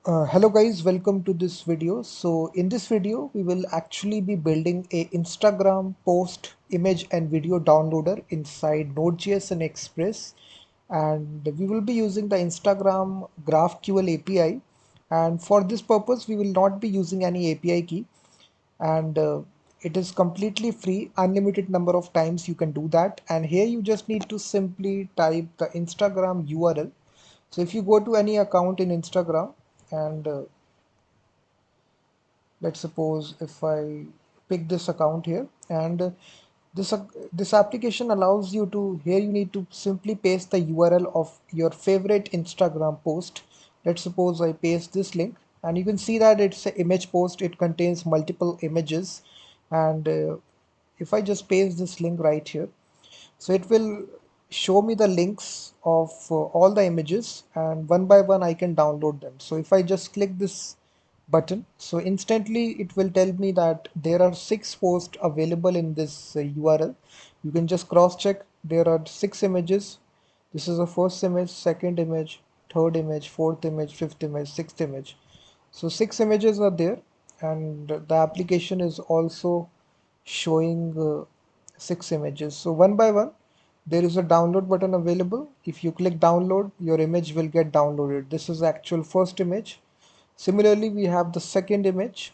Hello guys, welcome to this video. So in this video, we will actually be building a Instagram post image and video downloader inside Node.js and Express. And we will be using the Instagram GraphQL API. And for this purpose, we will not be using any API key. And it is completely free, unlimited number of times you can do that. And here you just need to simply type the Instagram URL. So if you go to any account in Instagram and let's suppose if I pick this account here and this application allows you to, here you need to simply paste the URL of your favorite Instagram post. Let's suppose I paste this link and you can see that it's an image post. It contains multiple images and if I just paste this link right here, so it will show me the links of all the images and one by one I can download them. So if I just click this button, so instantly it will tell me that there are 6 posts available in this URL. You can just cross check. There are 6 images. This is the first image, second image, third image, fourth image, fifth image, sixth image. So 6 images are there and the application is also showing 6 images. So one by one, there is a download button available. If you click download, your image will get downloaded. This is actual first image. Similarly, we have the second image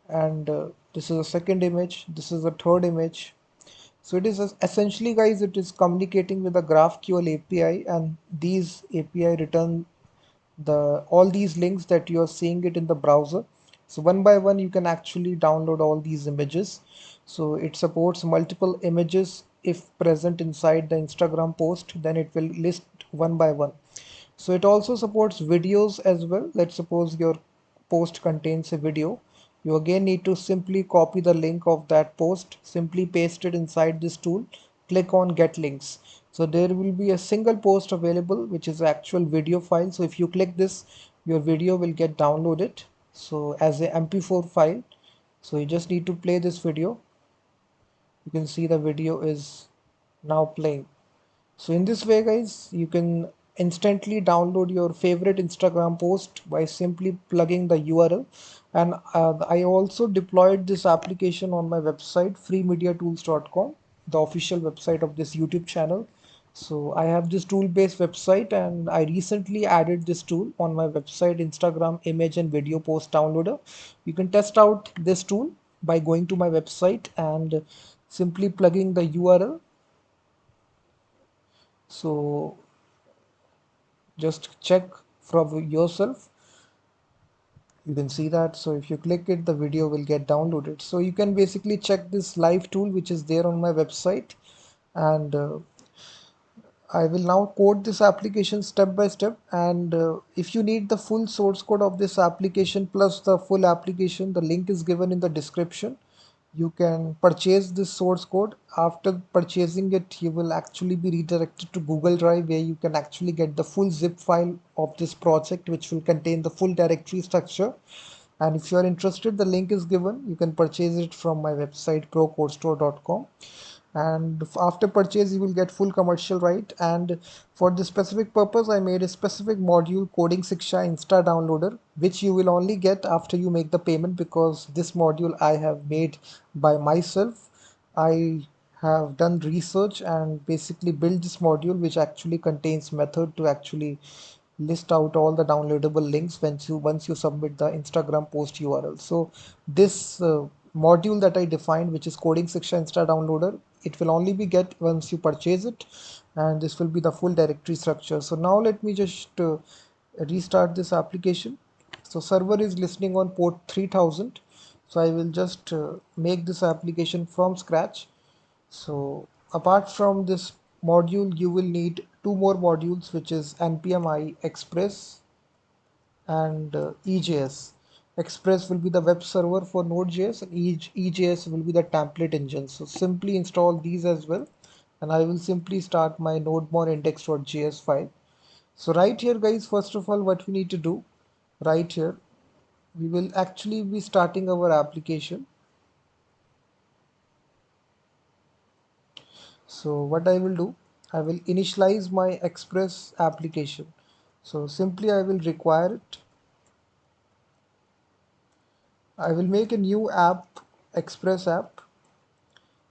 and this is a second image. This is the third image. So it is essentially, guys, it is communicating with the GraphQL API, and these API return all these links that you are seeing it in the browser. So one by one you can actually download all these images. So it supports multiple images. If present inside the Instagram post, then it will list one by one. So it also supports videos as well. Let's suppose your post contains a video. You again need to simply copy the link of that post, simply paste it inside this tool, click on get links. So there will be a single post available, which is actual video file. So if you click this, your video will get downloaded. So as a MP4 file. So you just need to play this video. You can see the video is now playing. So in this way, guys, you can instantly download your favorite Instagram post by simply plugging the URL. And I also deployed this application on my website, freemediatools.com, the official website of this YouTube channel. So I have this tool-based website and I recently added this tool on my website, Instagram image and video post downloader. You can test out this tool by going to my website and simply plugging the URL. So just check from yourself. You can see that. So if you click it, the video will get downloaded. So you can basically check this live tool which is there on my website, and I will now code this application step by step. And if you need the full source code of this application plus the full application, the link is given in the description. You can purchase this source code. After purchasing it, you will actually be redirected to Google Drive, where you can actually get the full zip file of this project, which will contain the full directory structure. And if you are interested, the link is given. You can purchase it from my website procodestore.com, and after purchase you will get full commercial right. And for this specific purpose, I made a specific module, coding Siksha Insta downloader, which you will only get after you make the payment, because this module I have made by myself. I have done research and basically built this module, which actually contains method to actually list out all the downloadable links once you submit the Instagram post URL. So this module that I defined, which is coding section Insta downloader, it will only be get once you purchase it, and this will be the full directory structure. So now let me just restart this application. So server is listening on port 3000. So I will just make this application from scratch. So apart from this module, you will need two more modules, which is npm express and EJS. Express will be the web server for Node.js, and EJS will be the template engine. So simply install these as well, and I will simply start my nodemon index.js file. So right here, guys, first of all, what we need to do right here, we will actually be starting our application. So what I will do, I will initialize my Express application. So simply I will require it. I will make a new app, Express app,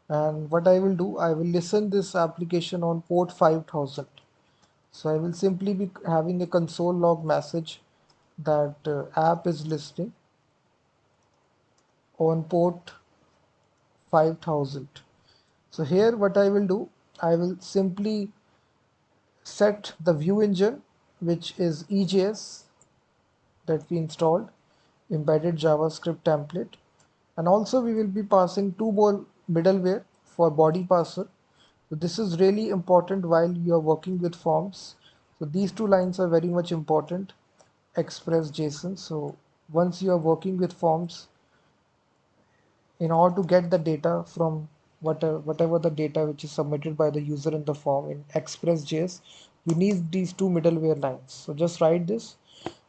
and what I will do, I will listen this application on port 5000. So I will simply be having a console log message that app is listening on port 5000. So here what I will do, I will simply set the view engine, which is EJS that we installed, embedded JavaScript template. And also we will be passing two more middleware for body parser. So this is really important while you are working with forms. So these two lines are very much important. Express JSON. So once you are working with forms, in order to get the data from whatever the data which is submitted by the user in the form in Express.js, you need these two middleware lines. So just write this,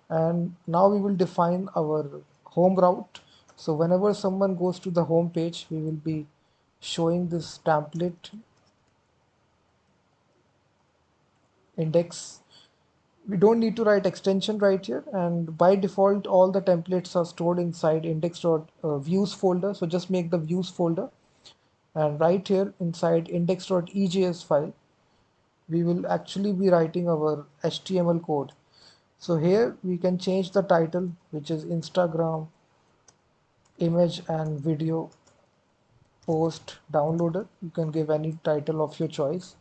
and now we will define our home route. So whenever someone goes to the home page, we will be showing this template index. We don't need to write extension right here, and by default all the templates are stored inside index.views folder. So just make the views folder, and right here inside index.ejs file we will actually be writing our HTML code. So here we can change the title, which is Instagram image and video post downloader. You can give any title of your choice.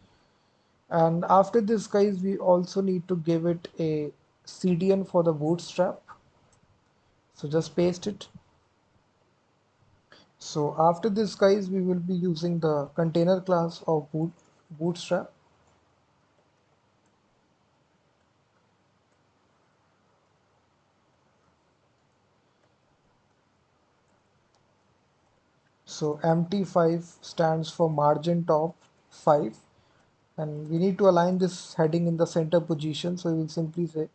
And after this, guys, we also need to give it a CDN for the bootstrap. So just paste it. So after this, guys, we will be using the container class of bootstrap. So MT5 stands for margin top 5, and we need to align this heading in the center position. So we will simply say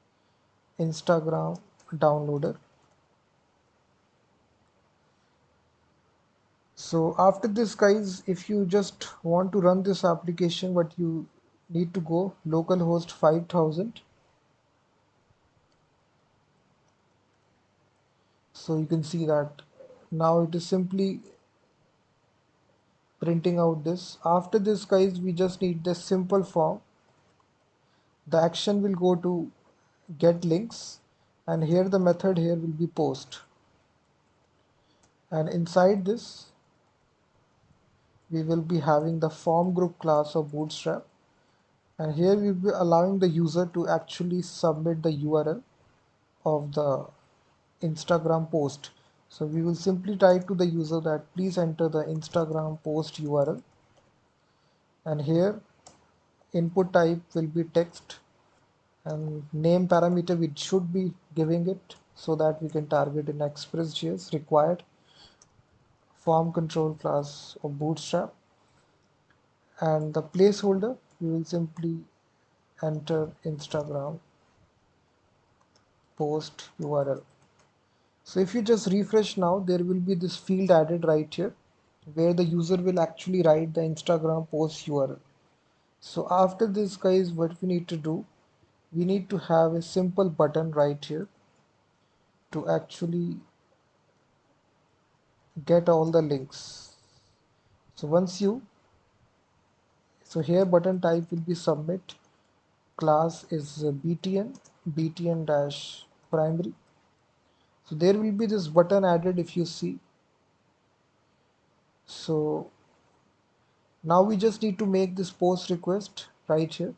Instagram downloader. So after this, guys, if you just want to run this application, what you need to go localhost 5000. So you can see that now it is simply printing out this. After this, guys, we just need this simple form. The action will go to get links, and here the method here will be post, and inside this we will be having the form group class of bootstrap, and here we will be allowing the user to actually submit the URL of the Instagram post. So we will simply type to the user that please enter the Instagram post URL, and here input type will be text, and name parameter we should be giving it so that we can target in Express.js required form control class of bootstrap, and the placeholder we will simply enter Instagram post URL. So if you just refresh now, there will be this field added right here where the user will actually write the Instagram post URL. So after this, guys, what we need to do, we need to have a simple button right here to actually get all the links. So so here button type will be submit, class is btn dash primary. So there will be this button added if you see. So now we just need to make this post request right here.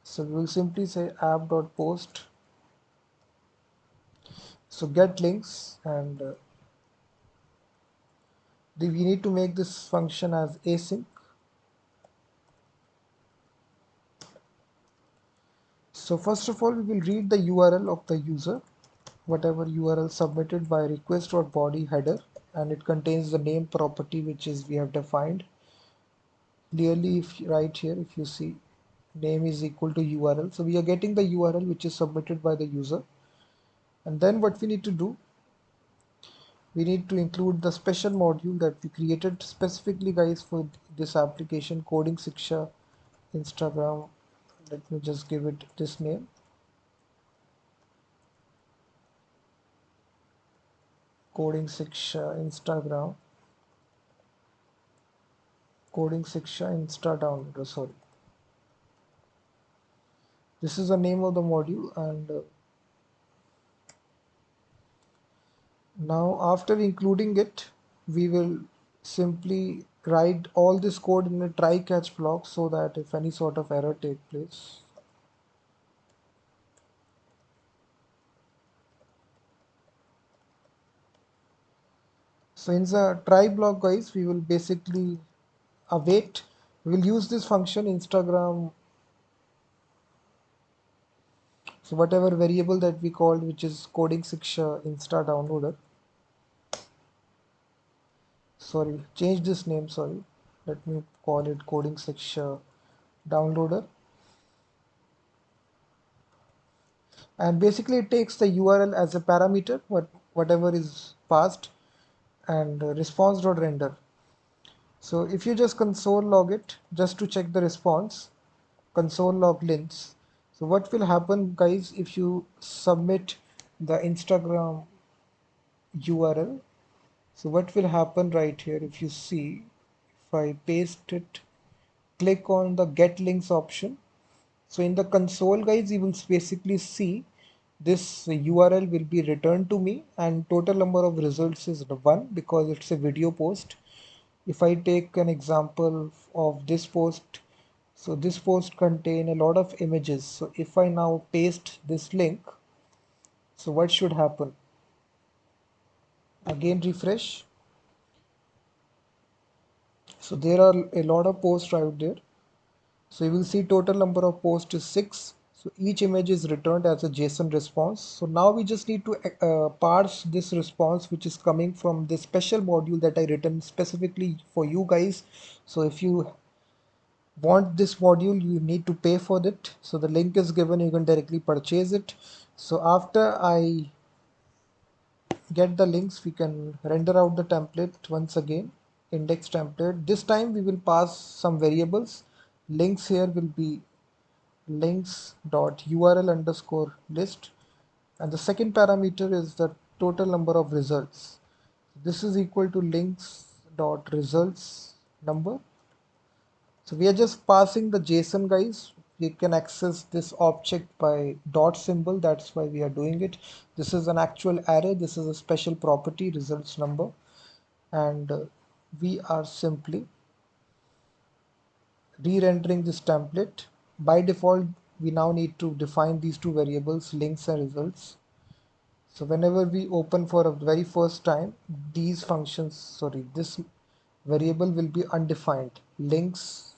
So we will simply say app.post. So get links, and we need to make this function as async. So first of all, we will read the URL of the user, whatever URL submitted by request.body header, and it contains the name property which is we have defined clearly. If right here, if you see, name is equal to URL, so we are getting the URL which is submitted by the user. And then what we need to do, we need to include the special module that we created specifically, guys, for this application, coding Shiksha Instagram. Let me just give it this name. coding Shiksha Instagram, coding Shiksha Insta downloader. Sorry, this is the name of the module, and now after including it, we will simply write all this code in a try catch block so that if any sort of error take place. So in the try block, guys, we will basically await. We will use this function Instagram. So whatever variable that we called, which is coding Shiksha Insta downloader. Sorry, change this name. Sorry, let me call it coding Shiksha downloader. And basically, it takes the URL as a parameter, whatever is passed, and response.render. So if you just console log it just to check the response, console log links. So what will happen, guys, if you submit the Instagram URL? So what will happen right here, if you see, if I paste it, click on the get links option. So in the console, guys, you will basically see this URL will be returned to me, and total number of results is 1 because it's a video post. If I take an example of this post, so this post contain a lot of images. So if I now paste this link, so what should happen? Again refresh. So there are a lot of posts out there. So you will see total number of posts is 6. So each image is returned as a JSON response. So now we just need to parse this response, which is coming from this special module that I written specifically for you guys. So if you want this module, you need to pay for it. So the link is given, you can directly purchase it. So after I get the links, we can render out the template once again, index template. This time we will pass some variables. Links here will be links.url underscore list, and the second parameter is the total number of results. This is equal to links.results number. So we are just passing the JSON, guys. We can access this object by dot symbol. That's why we are doing it. This is an actual array. This is a special property, results number. And we are simply re-rendering this template. By default, we now need to define these two variables, links and results. So whenever we open for a very first time, these functions, sorry, this variable will be undefined, links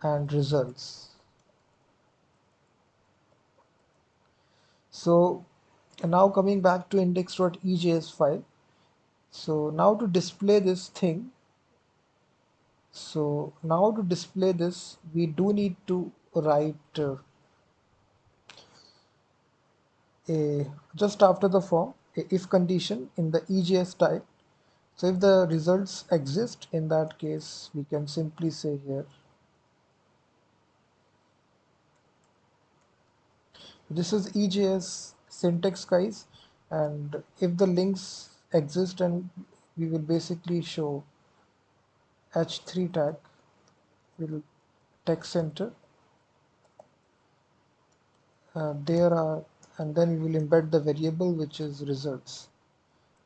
and results. So now coming back to index.ejs file. So now to display this thing, so now to display this, we do need to write a just after the form a if condition in the EJS type. So if the results exist, in that case we can simply say here, this is EJS syntax, guys, and if the links exist, and we will basically show h3 tag, will text center, there are, and then we will embed the variable which is results.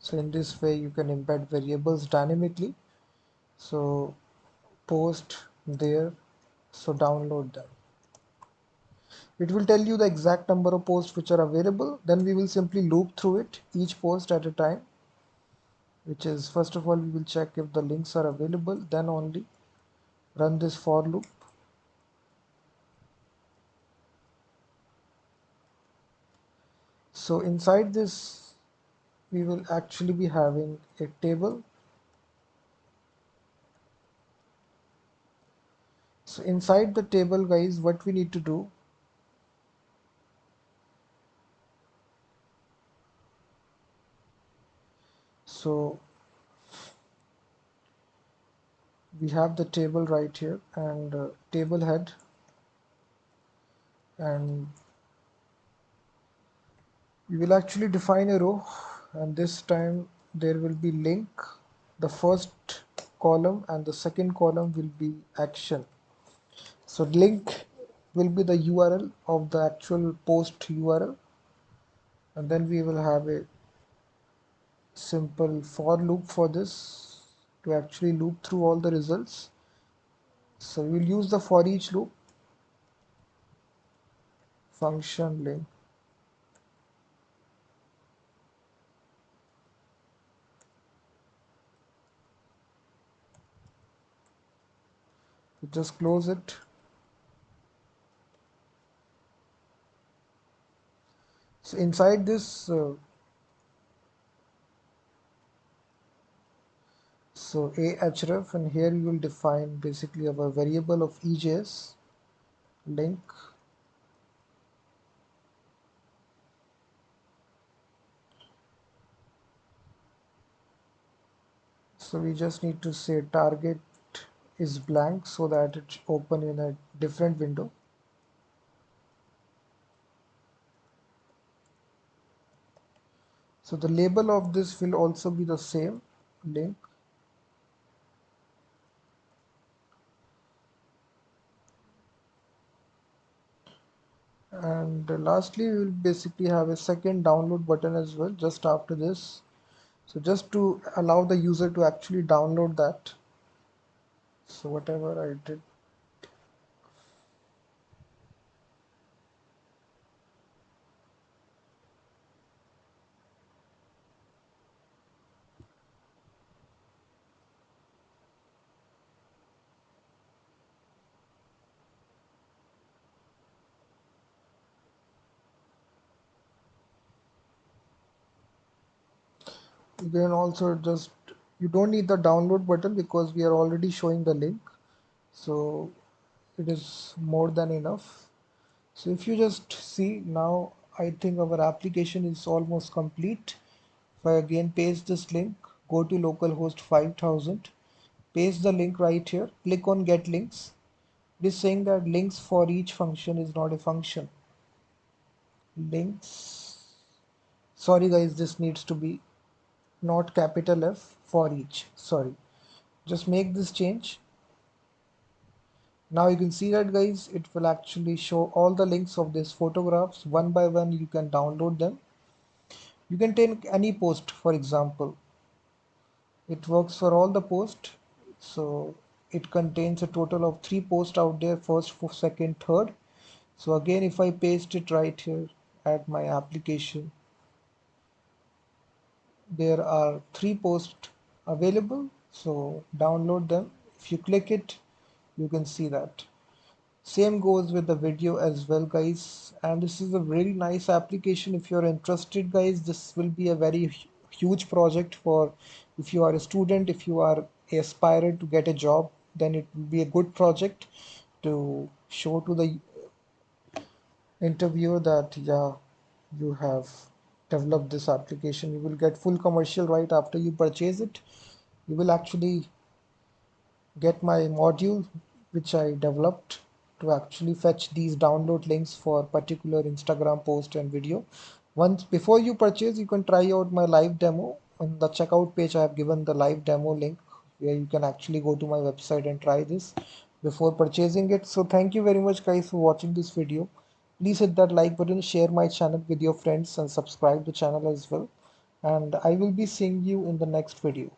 So in this way you can embed variables dynamically. So post there, so download them. It will tell you the exact number of posts which are available. Then we will simply loop through it, each post at a time, which is, first of all, we will check if the links are available, then only run this for loop. So inside this, we will actually be having a table. So inside the table, guys, what we need to do, so we have the table right here, and table head, and We will actually define a row, and this time there will be link, the first column, and the second column will be action. So link will be the URL of the actual post URL, and then we will have a simple for loop for this to actually loop through all the results. So we'll use the for each loop function link. Just close it. So inside this so ahref, and here you will define basically our variable of EJS link. So we just need to say target is blank so that it open in a different window. So the label of this will also be the same link. And lastly, we will basically have a second download button as well just after this. So just to allow the user to actually download that. So whatever I did, you can also just, you don't need the download button because we are already showing the link. So it is more than enough. So if you just see now, I think our application is almost complete. If I again paste this link, go to localhost 5000, paste the link right here, click on get links. It is saying that links for each function is not a function. Links, sorry guys, this needs to be not capital F, for each, sorry. Just make this change. Now you can see that guys, it will actually show all the links of these photographs one by one. You can download them. You can take any post, for example. It works for all the posts. So it contains a total of 3 posts out there, first, second, third. So again, if I paste it right here at my application, there are 3 posts available. So download them. If you click it, you can see that. Same goes with the video as well guys, and this is a really nice application. If you're interested guys, this will be a very huge project for, if you are a student, if you are aspire to get a job, then it will be a good project to show to the interviewer that yeah, you have developed this application. You will get full commercial right after you purchase it. You will actually get my module which I developed to actually fetch these download links for particular Instagram post and video. Once before you purchase, you can try out my live demo. On the checkout page, I have given the live demo link where you can actually go to my website and try this before purchasing it. So thank you very much guys for watching this video. Please hit that like button, share my channel with your friends, and subscribe the channel as well. And I will be seeing you in the next video.